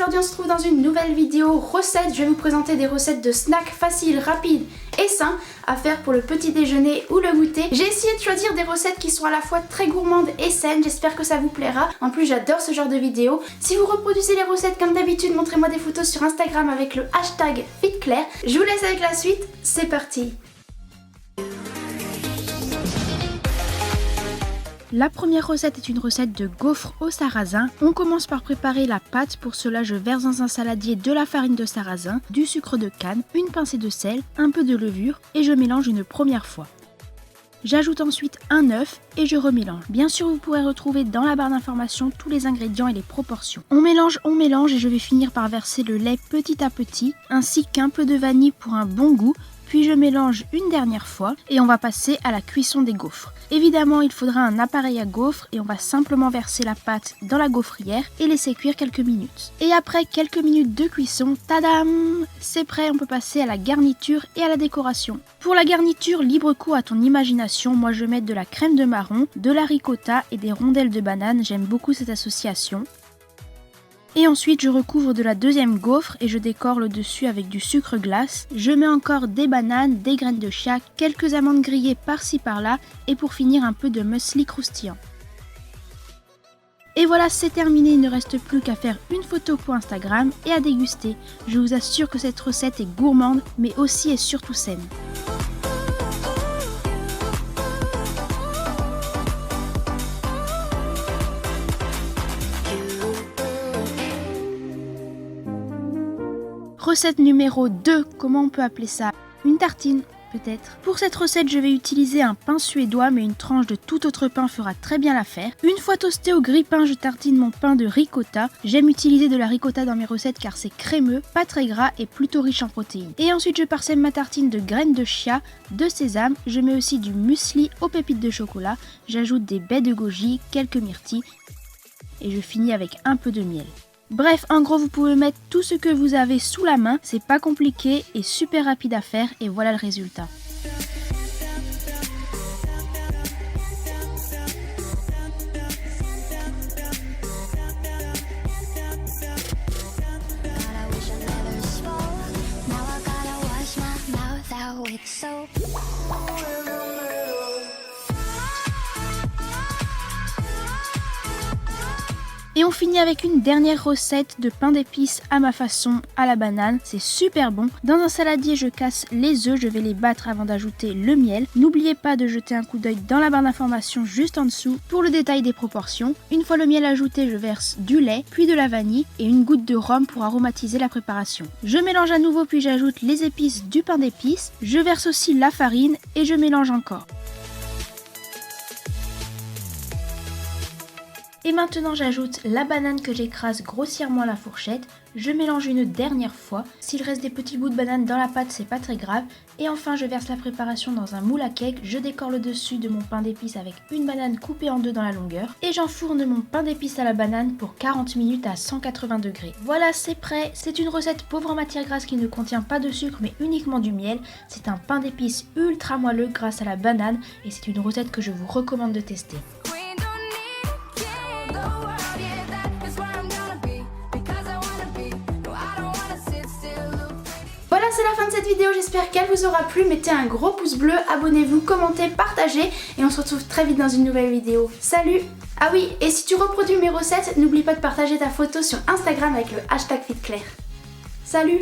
aujourd'hui on se retrouve dans une nouvelle vidéo recette. Je vais vous présenter des recettes de snacks faciles, rapides et sains à faire pour le petit déjeuner ou le goûter. J'ai essayé de choisir des recettes qui sont à la fois très gourmandes et saines, j'espère que ça vous plaira. En plus j'adore ce genre de vidéos. Si vous reproduisez les recettes comme d'habitude, montrez-moi des photos sur Instagram avec le hashtag FitClaire. Je vous laisse avec la suite, c'est parti. La première recette est une recette de gaufres au sarrasin. On commence par préparer la pâte. Pour cela, je verse dans un saladier de la farine de sarrasin, du sucre de canne, une pincée de sel, un peu de levure et je mélange une première fois. J'ajoute ensuite un œuf et je remélange. Bien sûr, vous pourrez retrouver dans la barre d'informations tous les ingrédients et les proportions. On mélange et je vais finir par verser le lait petit à petit, ainsi qu'un peu de vanille pour un bon goût. Puis je mélange une dernière fois et on va passer à la cuisson des gaufres. Évidemment, il faudra un appareil à gaufres et on va simplement verser la pâte dans la gaufrière et laisser cuire quelques minutes. Et après quelques minutes de cuisson, tadam! C'est prêt, on peut passer à la garniture et à la décoration. Pour la garniture, libre cours à ton imagination. Moi je vais mettre de la crème de marron, de la ricotta et des rondelles de banane. J'aime beaucoup cette association. Et ensuite je recouvre de la deuxième gaufre et je décore le dessus avec du sucre glace. Je mets encore des bananes, des graines de chia, quelques amandes grillées par-ci par-là et pour finir un peu de muesli croustillant. Et voilà, c'est terminé, il ne reste plus qu'à faire une photo pour Instagram et à déguster. Je vous assure que cette recette est gourmande mais aussi et surtout saine. Recette numéro 2, comment on peut appeler ça? Une tartine, peut-être. Pour cette recette, je vais utiliser un pain suédois, mais une tranche de tout autre pain fera très bien l'affaire. Une fois toasté au grille-pain, je tartine mon pain de ricotta. J'aime utiliser de la ricotta dans mes recettes car c'est crémeux, pas très gras et plutôt riche en protéines. Et ensuite, je parsème ma tartine de graines de chia, de sésame. Je mets aussi du muesli aux pépites de chocolat. J'ajoute des baies de goji, quelques myrtilles et je finis avec un peu de miel. Bref, en gros, vous pouvez mettre tout ce que vous avez sous la main, c'est pas compliqué et super rapide à faire et voilà le résultat. Et on finit avec une dernière recette de pain d'épices à ma façon, à la banane. C'est super bon. Dans un saladier, je casse les œufs, je vais les battre avant d'ajouter le miel. N'oubliez pas de jeter un coup d'œil dans la barre d'informations juste en dessous pour le détail des proportions. Une fois le miel ajouté, je verse du lait, puis de la vanille et une goutte de rhum pour aromatiser la préparation. Je mélange à nouveau puis j'ajoute les épices du pain d'épices. Je verse aussi la farine et je mélange encore. Et maintenant j'ajoute la banane que j'écrase grossièrement à la fourchette, je mélange une dernière fois, s'il reste des petits bouts de banane dans la pâte c'est pas très grave, et enfin je verse la préparation dans un moule à cake, je décore le dessus de mon pain d'épices avec une banane coupée en deux dans la longueur, et j'enfourne mon pain d'épices à la banane pour 40 minutes à 180 degrés. Voilà, c'est prêt, c'est une recette pauvre en matière grasse qui ne contient pas de sucre mais uniquement du miel, c'est un pain d'épices ultra moelleux grâce à la banane, et c'est une recette que je vous recommande de tester. Voilà, c'est la fin de cette vidéo, j'espère qu'elle vous aura plu. Mettez un gros pouce bleu, abonnez-vous, commentez, partagez et on se retrouve très vite dans une nouvelle vidéo. Salut! Ah oui, et si tu reproduis mes recettes, n'oublie pas de partager ta photo sur Instagram avec le hashtag FitClaire. Salut!